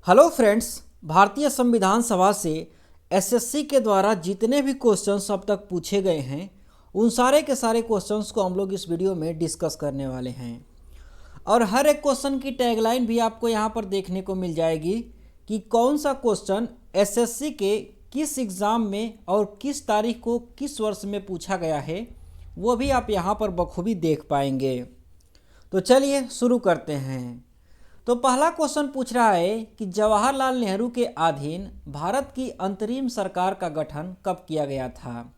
Hello friends, भारतीय संविधान सभा से एसएससी के द्वारा जितने भी क्वेश्चंस अब तक पूछे गए हैं उन सारे के सारे क्वेश्चंस को हम लोग इस वीडियो में डिस्कस करने वाले हैं। और हर एक क्वेश्चन की टैगलाइन भी आपको यहाँ पर देखने को मिल जाएगी कि कौन सा क्वेश्चन एसएससी के किस एग्ज़ाम में और किस तारीख को किस वर्ष में पूछा गया है, वो भी आप यहाँ पर बखूबी देख पाएंगे। तो चलिए शुरू करते हैं। तो पहला क्वेश्चन पूछ रहा है कि जवाहरलाल नेहरू के अधीन भारत की अंतरिम सरकार का गठन कब किया गया था।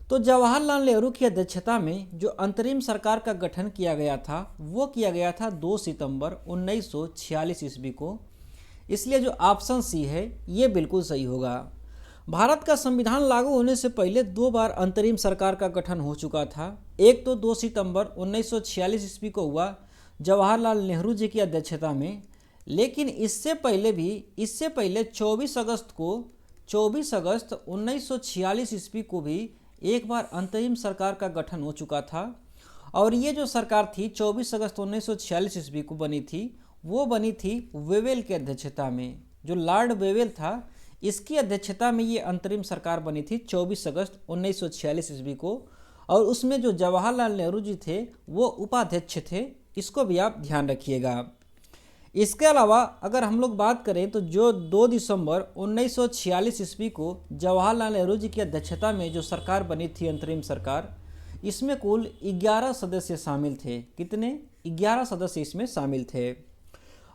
तो जवाहरलाल नेहरू की अध्यक्षता में जो अंतरिम सरकार का गठन किया गया था वो किया गया था 2 सितंबर 1946 ईस्वी को। इसलिए जो ऑप्शन सी है ये बिल्कुल सही होगा। भारत का संविधान लागू होने से पहले 2 बार अंतरिम सरकार का गठन हो चुका था। एक तो 2 सितंबर 1946 ईस्वी को हुआ जवाहरलाल नेहरू जी की अध्यक्षता में, लेकिन इससे पहले 24 अगस्त 1946 ईस्वी को भी एक बार अंतरिम सरकार का गठन हो चुका था। और ये जो सरकार थी 24 अगस्त 1946 ईस्वी को बनी थी, वो बनी थी वेवेल की अध्यक्षता में। जो लॉर्ड वेवेल था इसकी अध्यक्षता में ये अंतरिम सरकार बनी थी 24 अगस्त 1946 ईस्वी को। और उसमें जो जवाहरलाल नेहरू जी थे वो उपाध्यक्ष थे, इसको भी आप ध्यान रखिएगा। इसके अलावा अगर हम लोग बात करें तो जो 2 दिसंबर 1946 ईस्वी को जवाहरलाल नेहरू जी की अध्यक्षता में जो सरकार बनी थी अंतरिम सरकार, इसमें कुल 11 सदस्य शामिल थे। कितने? 11 सदस्य इसमें शामिल थे।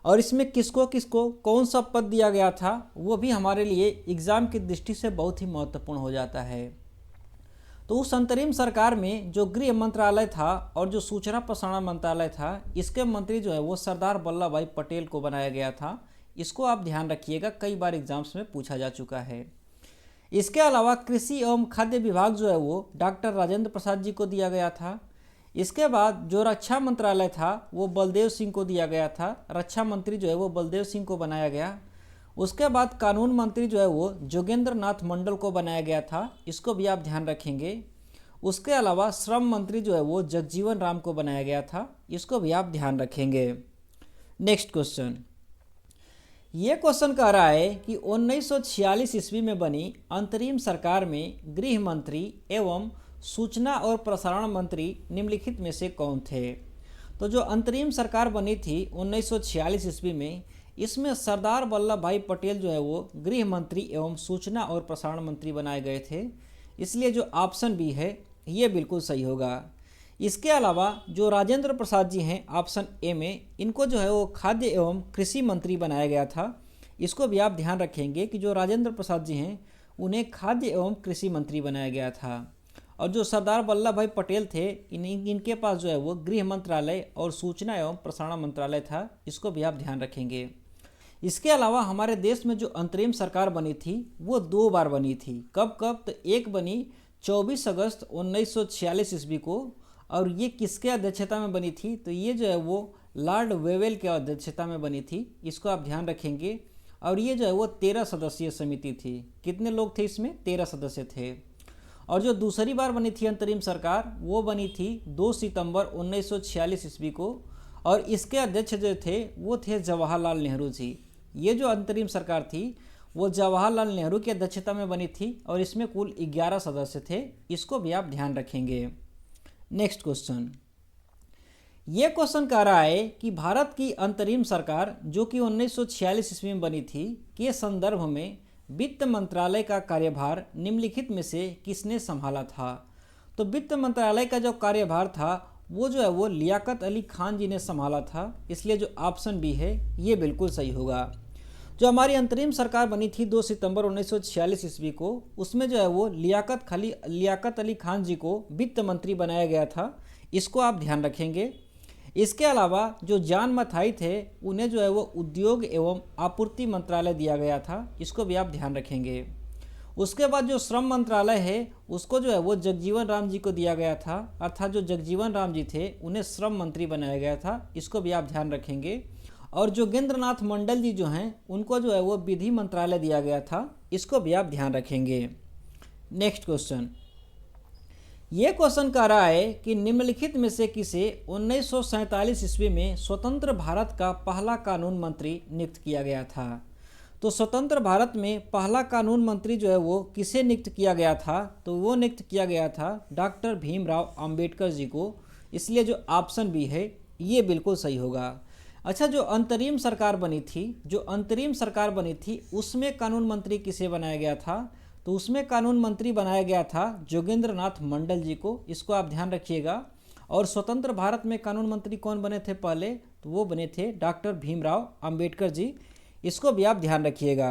और इसमें किसको किसको कौन सा पद दिया गया था वो भी हमारे लिए एग्ज़ाम की दृष्टि से बहुत ही महत्वपूर्ण हो जाता है। तो उस अंतरिम सरकार में जो गृह मंत्रालय था और जो सूचना प्रसारण मंत्रालय था, इसके मंत्री जो है वो सरदार वल्लभ भाई पटेल को बनाया गया था। इसको आप ध्यान रखिएगा, कई बार एग्जाम्स में पूछा जा चुका है। इसके अलावा कृषि एवं खाद्य विभाग जो है वो डॉक्टर राजेंद्र प्रसाद जी को दिया गया था। इसके बाद जो रक्षा मंत्रालय था वो बलदेव सिंह को दिया गया था। रक्षा मंत्री जो है वो बलदेव सिंह को बनाया गया। उसके बाद कानून मंत्री जो है वो जोगेंद्र नाथ मंडल को बनाया गया था। इसको भी आप ध्यान रखेंगे। उसके अलावा श्रम मंत्री जो है वो जगजीवन राम को बनाया गया था। इसको भी आप ध्यान रखेंगे। नेक्स्ट क्वेश्चन, ये क्वेश्चन कह रहा है कि 1946 ईस्वी में बनी अंतरिम सरकार में गृह मंत्री एवं सूचना और प्रसारण मंत्री निम्नलिखित में से कौन थे। तो जो अंतरिम सरकार बनी थी 1946 ईस्वी में, इसमें सरदार वल्लभ भाई पटेल जो है वो गृह मंत्री एवं सूचना और प्रसारण मंत्री बनाए गए थे। इसलिए जो ऑप्शन बी है ये बिल्कुल सही होगा। इसके अलावा जो राजेंद्र प्रसाद जी हैं ऑप्शन ए में, इनको जो है वो खाद्य एवं कृषि मंत्री बनाया गया था। इसको भी आप ध्यान रखेंगे कि जो राजेंद्र प्रसाद जी हैं उन्हें खाद्य एवं कृषि मंत्री बनाया गया था। और जो सरदार वल्लभ भाई पटेल थे इनके पास जो है वो गृह मंत्रालय और सूचना एवं प्रसारण मंत्रालय था। इसको भी आप ध्यान रखेंगे। इसके अलावा हमारे देश में जो अंतरिम सरकार बनी थी वो 2 बार बनी थी। कब कब? तो एक बनी 24 अगस्त 1946 ईस्वी को, और ये किसके अध्यक्षता में बनी थी? तो ये जो है वो लॉर्ड वेवेल के अध्यक्षता में बनी थी। इसको आप ध्यान रखेंगे। और ये जो है वो 13 सदस्यीय समिति थी। कितने लोग थे इसमें? 13 सदस्य थे। और जो दूसरी बार बनी थी अंतरिम सरकार वो बनी थी 2 सितंबर 1946 ईस्वी को, और इसके अध्यक्ष जो थे वो थे जवाहरलाल नेहरू जी। ये जो अंतरिम सरकार थी वो जवाहरलाल नेहरू की अध्यक्षता में बनी थी और इसमें कुल 11 सदस्य थे। इसको भी आप ध्यान रखेंगे। नेक्स्ट क्वेश्चन, ये क्वेश्चन कह रहा है कि भारत की अंतरिम सरकार जो कि 1946 ईस्वी में बनी थी के संदर्भ में वित्त मंत्रालय का कार्यभार निम्नलिखित में से किसने संभाला था। तो वित्त मंत्रालय का जो कार्यभार था वो जो है वो लियाकत अली खान जी ने संभाला था। इसलिए जो ऑप्शन बी है ये बिल्कुल सही होगा। जो हमारी अंतरिम सरकार बनी थी 2 सितंबर 1946 ईस्वी को, उसमें जो है वो लियाकत अली खान जी को वित्त मंत्री बनाया गया था। इसको आप ध्यान रखेंगे। इसके अलावा जो जॉन मथाई थे उन्हें जो है वो उद्योग एवं आपूर्ति मंत्रालय दिया गया था। इसको भी आप ध्यान रखेंगे। उसके बाद जो श्रम मंत्रालय है उसको जो है वो जगजीवन राम जी को दिया गया था। अर्थात जो जगजीवन राम जी थे उन्हें श्रम मंत्री बनाया गया था। इसको भी आप ध्यान रखेंगे। और जोगेंद्र नाथ मंडल जी जो हैं उनको जो है वो विधि मंत्रालय दिया गया था। इसको भी आप ध्यान रखेंगे। नेक्स्ट क्वेश्चन, ये क्वेश्चन कह रहा है कि निम्नलिखित में से किसे 1947 ईस्वी में स्वतंत्र भारत का पहला कानून मंत्री नियुक्त किया गया था। तो स्वतंत्र भारत में पहला कानून मंत्री जो है वो किसे नियुक्त किया गया था, तो वो नियुक्त किया गया था डॉक्टर भीमराव अंबेडकर जी को। इसलिए जो ऑप्शन बी है ये बिल्कुल सही होगा। अच्छा, जो अंतरिम सरकार बनी थी उसमें कानून मंत्री किसे बनाया गया था, तो उसमें कानून मंत्री बनाया गया था जोगेंद्र नाथ मंडल जी को। इसको आप ध्यान रखिएगा। और स्वतंत्र भारत में कानून मंत्री कौन बने थे पहले, तो वो बने थे डॉक्टर भीमराव अंबेडकर जी। इसको भी आप ध्यान रखिएगा।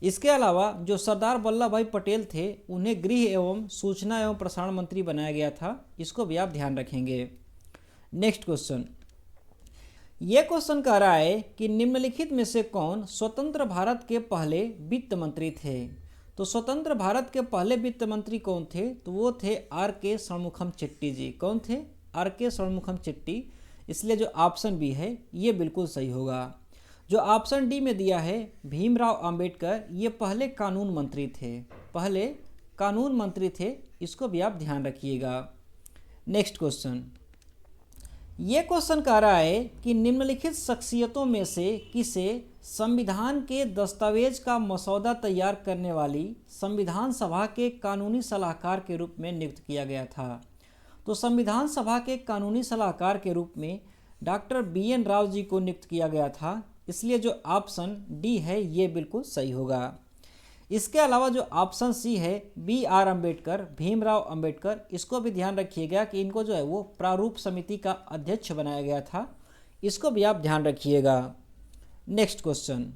इसके अलावा जो सरदार वल्लभ भाई पटेल थे उन्हें गृह एवं सूचना एवं प्रसारण मंत्री बनाया गया था। इसको भी आप ध्यान रखेंगे। नेक्स्ट क्वेश्चन, ये क्वेश्चन कह रहा है कि निम्नलिखित में से कौन स्वतंत्र भारत के पहले वित्त मंत्री थे। तो स्वतंत्र भारत के पहले वित्त मंत्री कौन थे, तो वो थे आर के षणमुखम चेट्टी जी। कौन थे, आर के षणमुखम चेट्टी। इसलिए जो ऑप्शन बी है ये बिल्कुल सही होगा। जो ऑप्शन डी में दिया है भीमराव अंबेडकर, ये पहले कानून मंत्री थे। इसको भी आप ध्यान रखिएगा। नेक्स्ट क्वेश्चन, ये क्वेश्चन कह रहा है कि निम्नलिखित शख्सियतों में से किसे संविधान के दस्तावेज का मसौदा तैयार करने वाली संविधान सभा के कानूनी सलाहकार के रूप में नियुक्त किया गया था। तो संविधान सभा के कानूनी सलाहकार के रूप में डॉक्टर BN राव जी को नियुक्त किया गया था। इसलिए जो ऑप्शन डी है ये बिल्कुल सही होगा। इसके अलावा जो ऑप्शन सी है BR अम्बेडकर, भीमराव अंबेडकर, इसको भी ध्यान रखिएगा कि इनको जो है वो प्रारूप समिति का अध्यक्ष बनाया गया था। इसको भी आप ध्यान रखिएगा। नेक्स्ट क्वेश्चन,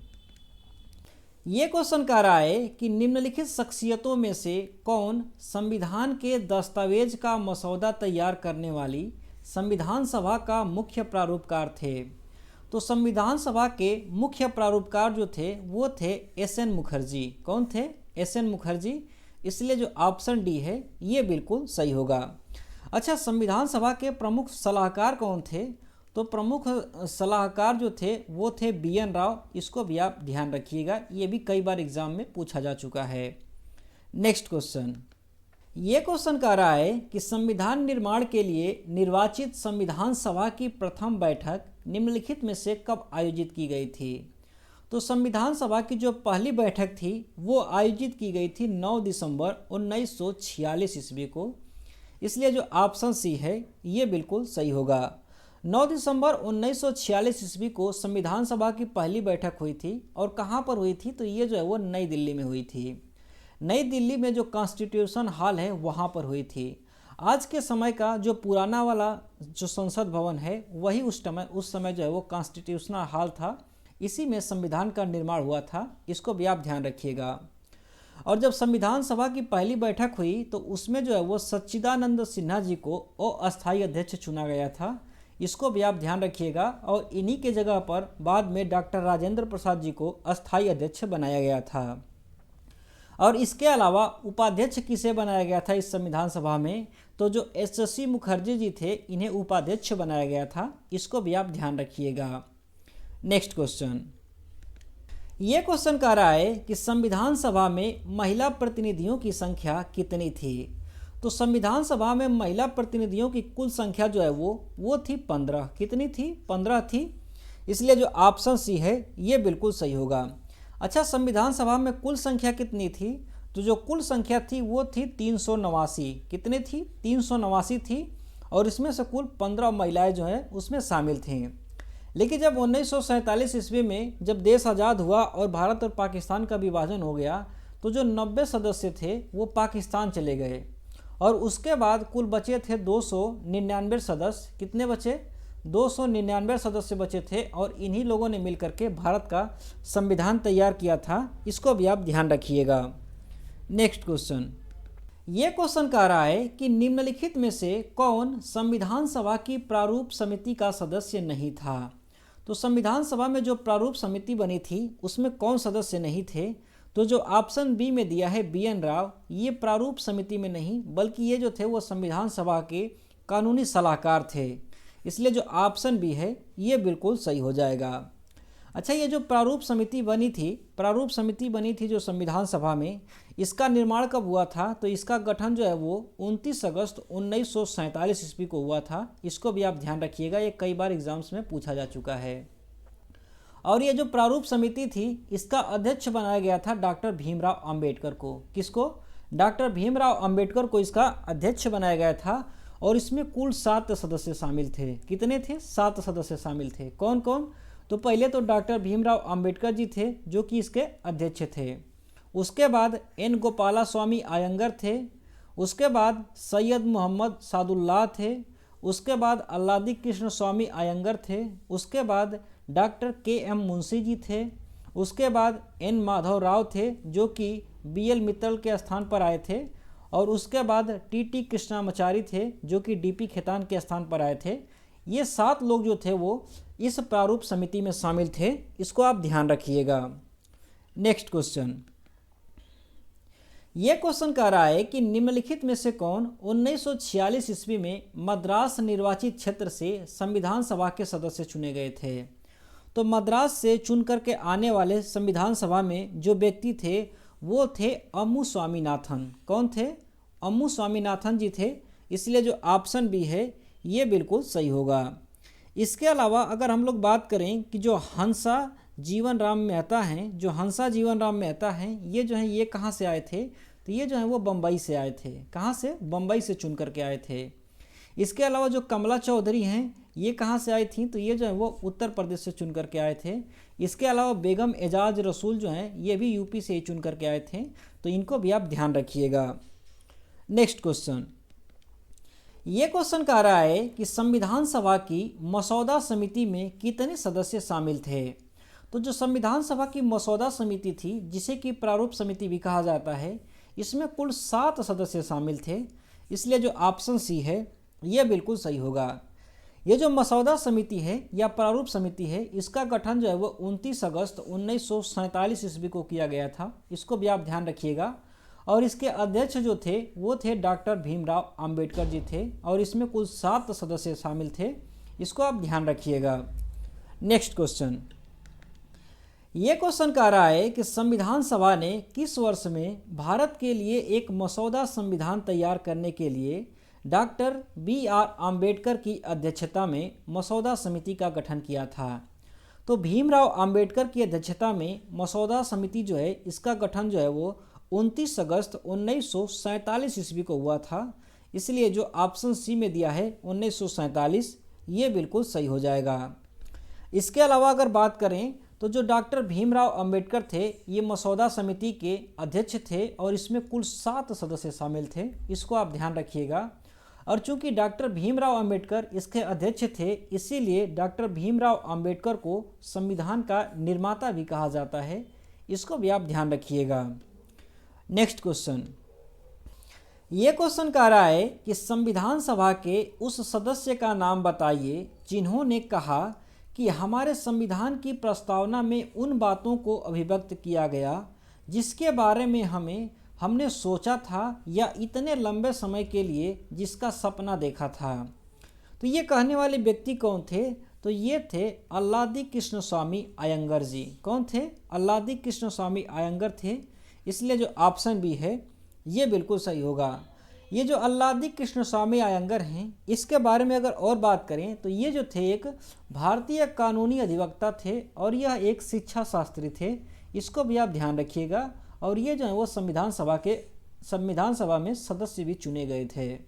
ये क्वेश्चन कह रहा है कि निम्नलिखित शख्सियतों में से कौन संविधान के दस्तावेज का मसौदा तैयार करने वाली संविधान सभा का मुख्य प्रारूपकार थे। तो संविधान सभा के मुख्य प्रारूपकार जो थे वो थे SN मुखर्जी। कौन थे, SN मुखर्जी। इसलिए जो ऑप्शन डी है ये बिल्कुल सही होगा। अच्छा, संविधान सभा के प्रमुख सलाहकार कौन थे, तो प्रमुख सलाहकार जो थे वो थे BN राव। इसको भी आप ध्यान रखिएगा, ये भी कई बार एग्जाम में पूछा जा चुका है। नेक्स्ट क्वेश्चन, ये क्वेश्चन कह रहा है कि संविधान निर्माण के लिए निर्वाचित संविधान सभा की प्रथम बैठक निम्नलिखित में से कब आयोजित की गई थी। तो संविधान सभा की जो पहली बैठक थी वो आयोजित की गई थी 9 दिसंबर 1946 ईस्वी को। इसलिए जो ऑप्शन सी है ये बिल्कुल सही होगा। 9 दिसंबर 1946 ईस्वी को संविधान सभा की पहली बैठक हुई थी। और कहाँ पर हुई थी, तो ये जो है वो नई दिल्ली में हुई थी। नई दिल्ली में जो कॉन्स्टिट्यूशन हॉल है वहाँ पर हुई थी। आज के समय का जो पुराना वाला जो संसद भवन है वही उस समय जो है वो कॉन्स्टिट्यूशनल हॉल था। इसी में संविधान का निर्माण हुआ था। इसको भी आप ध्यान रखिएगा। और जब संविधान सभा की पहली बैठक हुई तो उसमें जो है वो सच्चिदानंद सिन्हा जी को अस्थायी अध्यक्ष चुना गया था। इसको भी आप ध्यान रखिएगा। और इन्हीं के जगह पर बाद में डॉक्टर राजेंद्र प्रसाद जी को अस्थायी अध्यक्ष बनाया गया था। और इसके अलावा उपाध्यक्ष किसे बनाया गया था इस संविधान सभा में, तो जो SC मुखर्जी जी थे इन्हें उपाध्यक्ष बनाया गया था। इसको भी आप ध्यान रखिएगा। नेक्स्ट क्वेश्चन, ये क्वेश्चन कह रहा है कि संविधान सभा में महिला प्रतिनिधियों की संख्या कितनी थी। तो संविधान सभा में महिला प्रतिनिधियों की कुल संख्या जो है वो थी 15। कितनी थी, 15 थी। इसलिए जो ऑप्शन सी है ये बिल्कुल सही होगा। अच्छा, संविधान सभा में कुल संख्या कितनी थी, तो जो कुल संख्या थी वो थी 389। कितनी थी, 389 थी। और इसमें से कुल 15 महिलाएं जो है उसमें शामिल थीं। लेकिन जब 1947 ईस्वी में जब देश आज़ाद हुआ और भारत और पाकिस्तान का विभाजन हो गया तो जो 90 सदस्य थे वो पाकिस्तान चले गए। और उसके बाद कुल बचे थे 299 सदस्य। कितने बचे, 299 सदस्य बचे थे। और इन्हीं लोगों ने मिलकर के भारत का संविधान तैयार किया था। इसको भी आप ध्यान रखिएगा। नेक्स्ट क्वेश्चन, ये क्वेश्चन कह रहा है कि निम्नलिखित में से कौन संविधान सभा की प्रारूप समिति का सदस्य नहीं था। तो संविधान सभा में जो प्रारूप समिति बनी थी उसमें कौन सदस्य नहीं थे, तो जो ऑप्शन बी में दिया है BN राव, ये प्रारूप समिति में नहीं बल्कि ये जो थे वो संविधान सभा के कानूनी सलाहकार थे। इसलिए जो ऑप्शन बी है ये बिल्कुल सही हो जाएगा। अच्छा, ये जो प्रारूप समिति बनी थी जो संविधान सभा में, इसका निर्माण कब हुआ था, तो इसका गठन जो है वो 29 अगस्त 1947 ईस्वी को हुआ था। इसको भी आप ध्यान रखिएगा, ये कई बार एग्जाम्स में पूछा जा चुका है। और ये जो प्रारूप समिति थी इसका अध्यक्ष बनाया गया था डॉक्टर भीमराव अंबेडकर को। किसको? डॉक्टर भीमराव अंबेडकर को इसका अध्यक्ष बनाया गया था और इसमें कुल 7 सदस्य शामिल थे। कितने थे? 7 सदस्य शामिल थे। कौन कौन? तो पहले तो डॉक्टर भीमराव अंबेडकर जी थे जो कि इसके अध्यक्ष थे। उसके बाद एन गोपाला स्वामी अयंगर थे। उसके बाद सैयद मोहम्मद सादुल्लाह थे। उसके बाद अल्लादी कृष्ण स्वामी अयंगर थे। उसके बाद डॉक्टर के एम मुंशी जी थे। उसके बाद एन माधव राव थे जो कि बी एल मित्तल के स्थान पर आए थे। और उसके बाद टी टी कृष्णामाचारी थे जो कि डी पी खेतान के स्थान पर आए थे। ये 7 लोग जो थे वो इस प्रारूप समिति में शामिल थे। इसको आप ध्यान रखिएगा। नेक्स्ट क्वेश्चन, ये क्वेश्चन कह रहा है कि निम्नलिखित में से कौन 1946 ईस्वी में मद्रास निर्वाचित क्षेत्र से संविधान सभा के सदस्य चुने गए थे। तो मद्रास से चुन करके आने वाले संविधान सभा में जो व्यक्ति थे वो थे अम्मू स्वामीनाथन। कौन थे? अम्मू स्वामीनाथन जी थे। इसलिए जो ऑप्शन बी है ये बिल्कुल सही होगा। इसके अलावा अगर हम लोग बात करें कि जो हंसा जीवन राम मेहता हैं, जो हंसा जीवन राम मेहता हैं, ये जो हैं ये कहाँ से आए थे? तो ये जो है वो बम्बई से आए थे। कहाँ से? बम्बई से चुन करके आए थे। इसके अलावा जो कमला चौधरी हैं ये कहाँ से आई थी? तो ये जो है वो उत्तर प्रदेश से चुन करके आए थे। इसके अलावा बेगम एजाज रसूल जो हैं ये भी यूपी से ही चुन करके आए थे। तो इनको भी आप ध्यान रखिएगा। नेक्स्ट क्वेश्चन, ये क्वेश्चन कह रहा है कि संविधान सभा की मसौदा समिति में कितने सदस्य शामिल थे? तो जो संविधान सभा की मसौदा समिति थी जिसे कि प्रारूप समिति भी कहा जाता है, इसमें कुल 7 सदस्य शामिल थे। इसलिए जो ऑप्शन सी है ये बिल्कुल सही होगा। ये जो मसौदा समिति है या प्रारूप समिति है इसका गठन जो है वो 29 अगस्त 1947 ईस्वी को किया गया था। इसको भी आप ध्यान रखिएगा। और इसके अध्यक्ष जो थे वो थे डॉक्टर भीमराव अंबेडकर जी थे और इसमें कुल 7 सदस्य शामिल थे। इसको आप ध्यान रखिएगा। नेक्स्ट क्वेश्चन, ये क्वेश्चन कह रहा है कि संविधान सभा ने किस वर्ष में भारत के लिए एक मसौदा संविधान तैयार करने के लिए डॉक्टर बी आर आम्बेडकर की अध्यक्षता में मसौदा समिति का गठन किया था? तो भीमराव अंबेडकर की अध्यक्षता में मसौदा समिति जो है इसका गठन जो है वो 29 अगस्त 1947 ईस्वी को हुआ था। इसलिए जो ऑप्शन सी में दिया है 1947 ये बिल्कुल सही हो जाएगा। इसके अलावा अगर बात करें तो जो डॉक्टर भीमराव अंबेडकर थे ये मसौदा समिति के अध्यक्ष थे और इसमें कुल 7 सदस्य शामिल थे। इसको आप ध्यान रखिएगा। और चूंकि डॉक्टर भीमराव अंबेडकर इसके अध्यक्ष थे इसीलिए डॉक्टर भीमराव अंबेडकर को संविधान का निर्माता भी कहा जाता है। इसको भी आप ध्यान रखिएगा। नेक्स्ट क्वेश्चन, ये क्वेश्चन कह रहा है कि संविधान सभा के उस सदस्य का नाम बताइए जिन्होंने कहा कि हमारे संविधान की प्रस्तावना में उन बातों को अभिव्यक्त किया गया जिसके बारे में हमने सोचा था या इतने लंबे समय के लिए जिसका सपना देखा था। तो ये कहने वाले व्यक्ति कौन थे? तो ये थे अल्लादी कृष्ण स्वामी अयंगर जी। कौन थे? अल्लादी कृष्ण स्वामी अयंगर थे। इसलिए जो ऑप्शन बी है ये बिल्कुल सही होगा। ये जो अल्लादी कृष्ण स्वामी अयंगर हैं इसके बारे में अगर और बात करें तो ये जो थे एक भारतीय कानूनी अधिवक्ता थे और यह एक शिक्षा शास्त्री थे। इसको भी आप ध्यान रखिएगा। और ये जो है वो संविधान सभा में सदस्य भी चुने गए थे।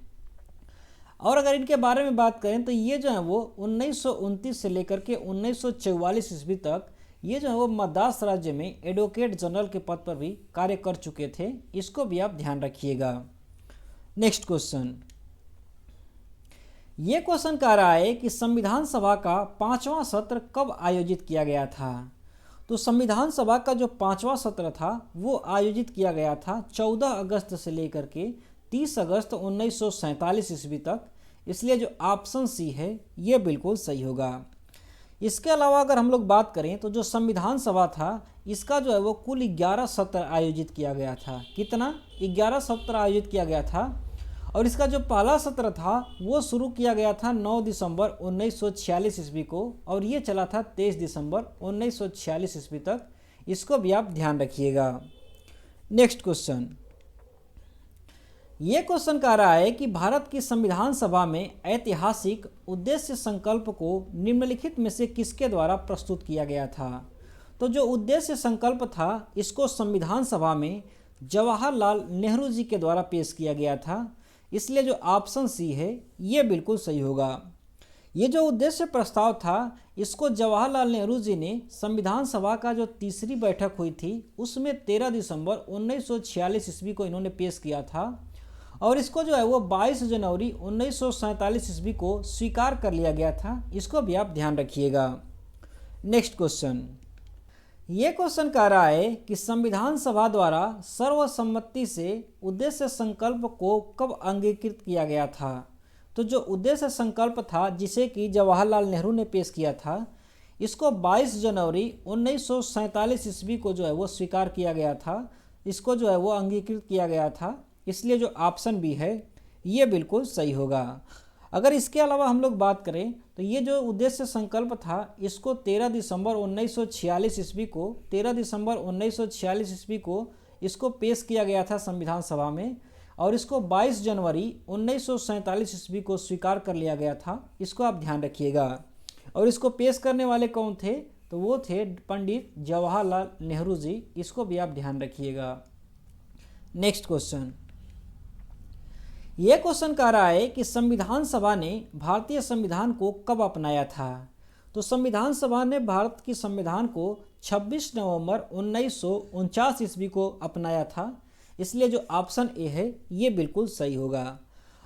और अगर इनके बारे में बात करें तो ये जो है वो 1929 से लेकर के 1944 ईस्वी तक ये जो है वो मद्रास राज्य में एडवोकेट जनरल के पद पर भी कार्य कर चुके थे। इसको भी आप ध्यान रखिएगा। नेक्स्ट क्वेश्चन, ये क्वेश्चन कह रहा है कि संविधान सभा का 5वां सत्र कब आयोजित किया गया था? तो संविधान सभा का जो 5वां सत्र था वो आयोजित किया गया था 14 अगस्त से लेकर के 30 अगस्त 1947 ईस्वी तक। इसलिए जो ऑप्शन सी है ये बिल्कुल सही होगा। इसके अलावा अगर हम लोग बात करें तो जो संविधान सभा था इसका जो है वो कुल 11 सत्र आयोजित किया गया था। कितना? 11 सत्र आयोजित किया गया था। और इसका जो पहला सत्र था वो शुरू किया गया था 9 दिसंबर 1946 ईस्वी को और ये चला था 23 दिसंबर 1946 ईस्वी तक। इसको भी आप ध्यान रखिएगा। नेक्स्ट क्वेश्चन, ये क्वेश्चन कह रहा है कि भारत की संविधान सभा में ऐतिहासिक उद्देश्य संकल्प को निम्नलिखित में से किसके द्वारा प्रस्तुत किया गया था। तो जो उद्देश्य संकल्प था इसको संविधान सभा में जवाहरलाल नेहरू जी के द्वारा पेश किया गया था, इसलिए जो ऑप्शन सी है ये बिल्कुल सही होगा। ये जो उद्देश्य प्रस्ताव था इसको जवाहरलाल नेहरू जी ने संविधान सभा का जो तीसरी बैठक हुई थी उसमें 13 दिसंबर 1946 ईस्वी को इन्होंने पेश किया था और इसको जो है वो 22 जनवरी 1947 ईस्वी को स्वीकार कर लिया गया था। इसको भी आप ध्यान रखिएगा। नेक्स्ट क्वेश्चन, ये क्वेश्चन कह रहा है कि संविधान सभा द्वारा सर्वसम्मति से उद्देश्य संकल्प को कब अंगीकृत किया गया था। तो जो उद्देश्य संकल्प था जिसे कि जवाहरलाल नेहरू ने पेश किया था इसको 22 जनवरी 1947 ईस्वी को जो है वो स्वीकार किया गया था, इसको जो है वो अंगीकृत किया गया था, इसलिए जो ऑप्शन बी है ये बिल्कुल सही होगा। अगर इसके अलावा हम लोग बात करें तो ये जो उद्देश्य संकल्प था इसको 13 दिसंबर 1946 ईस्वी को 13 दिसंबर 1946 ईस्वी को इसको पेश किया गया था संविधान सभा में और इसको 22 जनवरी 1947 ईस्वी को स्वीकार कर लिया गया था। इसको आप ध्यान रखिएगा। और इसको पेश करने वाले कौन थे, तो वो थे पंडित जवाहरलाल नेहरू जी। इसको भी आप ध्यान रखिएगा। नेक्स्ट क्वेश्चन, ये क्वेश्चन कह रहा है कि संविधान सभा ने भारतीय संविधान को कब अपनाया था। तो संविधान सभा ने भारत की संविधान को 26 नवंबर 1949 ईस्वी को अपनाया था, इसलिए जो ऑप्शन ए है ये बिल्कुल सही होगा।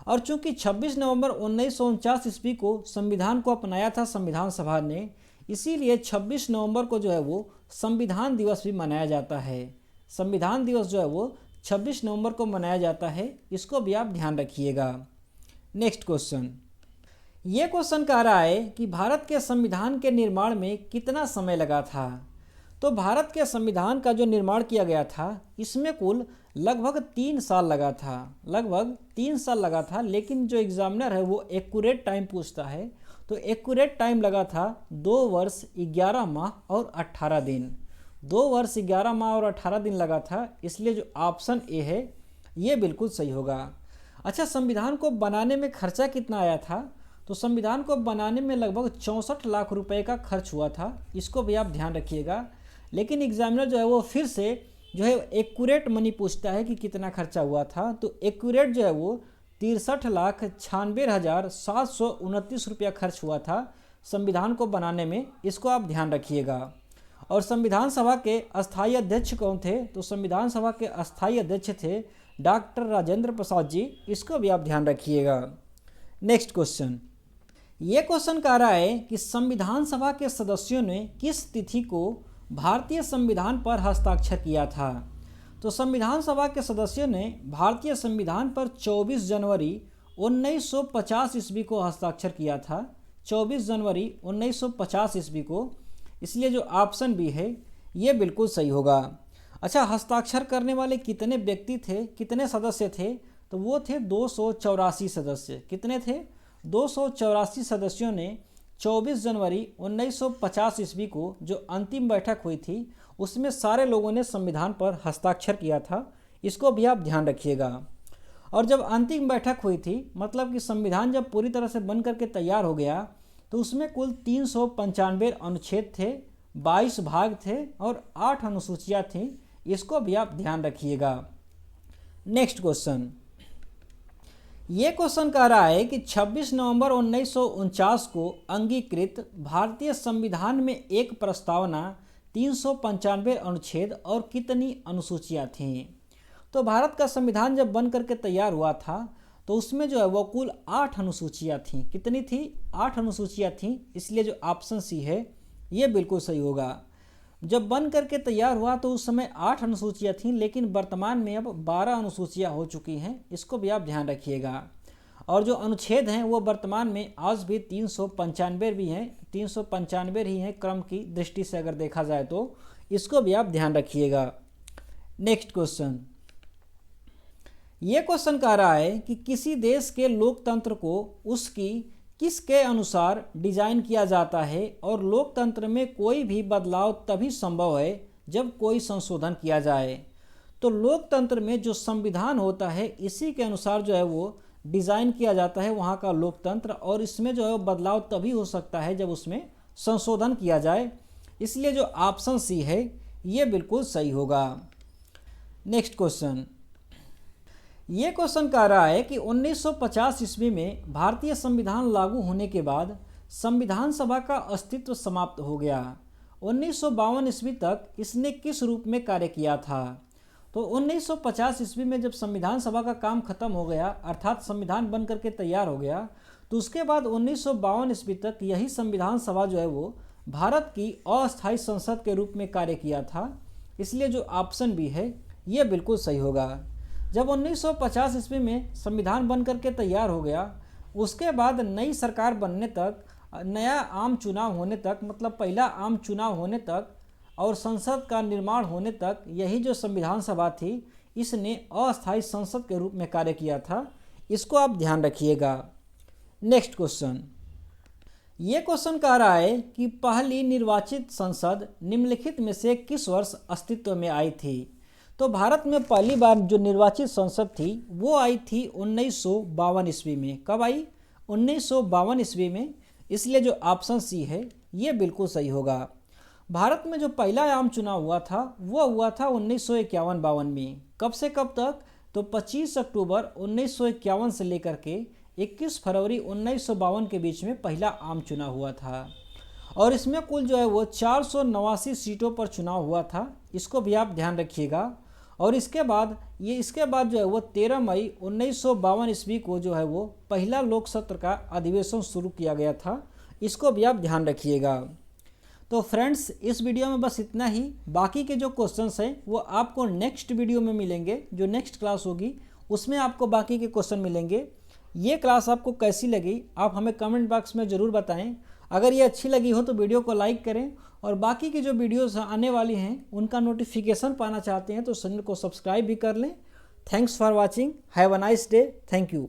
और चूंकि 26 नवंबर 1949 ईस्वी को संविधान को अपनाया था संविधान सभा ने, इसीलिए 26 नवंबर को जो है वो संविधान दिवस भी मनाया जाता है। संविधान दिवस जो है वो 26 नवंबर को मनाया जाता है। इसको भी आप ध्यान रखिएगा। नेक्स्ट क्वेश्चन, ये क्वेश्चन कह रहा है कि भारत के संविधान के निर्माण में कितना समय लगा था। तो भारत के संविधान का जो निर्माण किया गया था इसमें कुल लगभग 3 साल लगा था, लगभग 3 साल लगा था। लेकिन जो एग्जामिनर है वो एक्यूरेट टाइम पूछता है, तो एक्यूरेट टाइम लगा था 2 वर्ष 11 माह और 18 दिन। 2 वर्ष 11 माह और 18 दिन लगा था, इसलिए जो ऑप्शन ए है ये बिल्कुल सही होगा। अच्छा, संविधान को बनाने में खर्चा कितना आया था। तो संविधान को बनाने में लगभग 64 लाख रुपए का खर्च हुआ था। इसको भी आप ध्यान रखिएगा। लेकिन एग्जामिनर जो है वो फिर से जो है एक्यूरेट मनी पूछता है कि कितना खर्चा हुआ था। तो एक्यूरेट जो है वो 63,96,729 रुपया खर्च हुआ था संविधान को बनाने में। इसको आप ध्यान रखिएगा। और संविधान सभा के अस्थायी अध्यक्ष कौन थे। तो संविधान सभा के अस्थायी अध्यक्ष थे डॉक्टर राजेंद्र प्रसाद जी। इसको भी आप ध्यान रखिएगा। नेक्स्ट क्वेश्चन, ये क्वेश्चन कह रहा है कि संविधान सभा के सदस्यों ने किस तिथि को भारतीय संविधान पर हस्ताक्षर किया था। तो संविधान सभा के सदस्यों ने भारतीय संविधान पर 24 जनवरी 1950 ईस्वी को हस्ताक्षर किया था। 24 जनवरी 1950 ईस्वी को, इसलिए जो ऑप्शन बी है ये बिल्कुल सही होगा। अच्छा, हस्ताक्षर करने वाले कितने व्यक्ति थे, कितने सदस्य थे। तो वो थे 284 सदस्य। कितने थे, 284 सदस्यों ने 24 जनवरी 1950 ईस्वी को जो अंतिम बैठक हुई थी उसमें सारे लोगों ने संविधान पर हस्ताक्षर किया था। इसको भी आप ध्यान रखिएगा। और जब अंतिम बैठक हुई थी, मतलब कि संविधान जब पूरी तरह से बन करके तैयार हो गया, तो उसमें कुल 395 अनुच्छेद थे, 22 भाग थे और 8 अनुसूचियाँ थीं। इसको भी आप ध्यान रखिएगा। नेक्स्ट क्वेश्चन, ये क्वेश्चन कह रहा है कि 26 नवंबर 1949 को अंगीकृत भारतीय संविधान में एक प्रस्तावना 395 अनुच्छेद और कितनी अनुसूचियाँ थीं। तो भारत का संविधान जब बन करके तैयार हुआ था तो उसमें जो है वो कुल 8 अनुसूचियाँ थीं। कितनी थी, 8 अनुसूचियाँ थीं। इसलिए जो ऑप्शन सी है ये बिल्कुल सही होगा। जब बन करके तैयार हुआ तो उस समय 8 अनुसूचियाँ थीं, लेकिन वर्तमान में अब 12 अनुसूचियाँ हो चुकी हैं। इसको भी आप ध्यान रखिएगा। और जो अनुच्छेद हैं वो वर्तमान में आज भी 395 भी हैं, 395 ही हैं क्रम की दृष्टि से अगर देखा जाए तो। इसको भी आप ध्यान रखिएगा। नेक्स्ट क्वेश्चन, ये क्वेश्चन कह रहा है कि किसी देश के लोकतंत्र को उसकी किसके अनुसार डिजाइन किया जाता है और लोकतंत्र में कोई भी बदलाव तभी संभव है जब कोई संशोधन किया जाए। तो लोकतंत्र में जो संविधान होता है इसी के अनुसार जो है वो डिज़ाइन किया जाता है वहाँ का लोकतंत्र, और इसमें जो है वो बदलाव तभी हो सकता है जब उसमें संशोधन किया जाए। इसलिए जो ऑप्शन सी है ये बिल्कुल सही होगा। नेक्स्ट क्वेश्चन, ये क्वेश्चन कह रहा है कि 1950 ईस्वी में भारतीय संविधान लागू होने के बाद संविधान सभा का अस्तित्व समाप्त हो गया। 1952 ईस्वी तक इसने किस रूप में कार्य किया था? तो 1950 ईस्वी में जब संविधान सभा का काम खत्म हो गया, अर्थात संविधान बन करके तैयार हो गया, तो उसके बाद 1952 ईस्वी तक यही संविधान सभा जो है वो भारत की अस्थायी संसद के रूप में कार्य किया था। इसलिए जो ऑप्शन बी है ये बिल्कुल सही होगा। जब 1950 ईस्वी में संविधान बन करके तैयार हो गया, उसके बाद नई सरकार बनने तक, नया आम चुनाव होने तक, मतलब पहला आम चुनाव होने तक और संसद का निर्माण होने तक यही जो संविधान सभा थी इसने अस्थायी संसद के रूप में कार्य किया था। इसको आप ध्यान रखिएगा। नेक्स्ट क्वेश्चन, ये क्वेश्चन कह रहा है कि पहली निर्वाचित संसद निम्नलिखित में से किस वर्ष अस्तित्व में आई थी? तो भारत में पहली बार जो निर्वाचित संसद थी वो आई थी 1952 ईस्वी में। कब आई? 1952 ईस्वी में। इसलिए जो ऑप्शन सी है ये बिल्कुल सही होगा। भारत में जो पहला आम चुनाव हुआ था वो हुआ था 1951-52 में। कब से कब तक? तो 25 अक्टूबर 1951 से लेकर के 21 फरवरी 1952 के बीच में पहला आम चुनाव हुआ था, और इसमें कुल जो है वो 489 सीटों पर चुनाव हुआ था। इसको भी आप ध्यान रखिएगा। और इसके बाद जो है वो 13 मई 1952 ईस्वी को जो है वो पहला लोक सत्र का अधिवेशन शुरू किया गया था। इसको भी आप ध्यान रखिएगा। तो फ्रेंड्स, इस वीडियो में बस इतना ही। बाकी के जो क्वेश्चंस हैं वो आपको नेक्स्ट वीडियो में मिलेंगे। जो नेक्स्ट क्लास होगी उसमें आपको बाकी के क्वेश्चन मिलेंगे। ये क्लास आपको कैसी लगी आप हमें कमेंट बॉक्स में ज़रूर बताएं। अगर ये अच्छी लगी हो तो वीडियो को लाइक करें, और बाकी की जो वीडियोस आने वाली हैं उनका नोटिफिकेशन पाना चाहते हैं तो चैनल को सब्सक्राइब भी कर लें। Thanks for watching. Have a nice day. Thank you.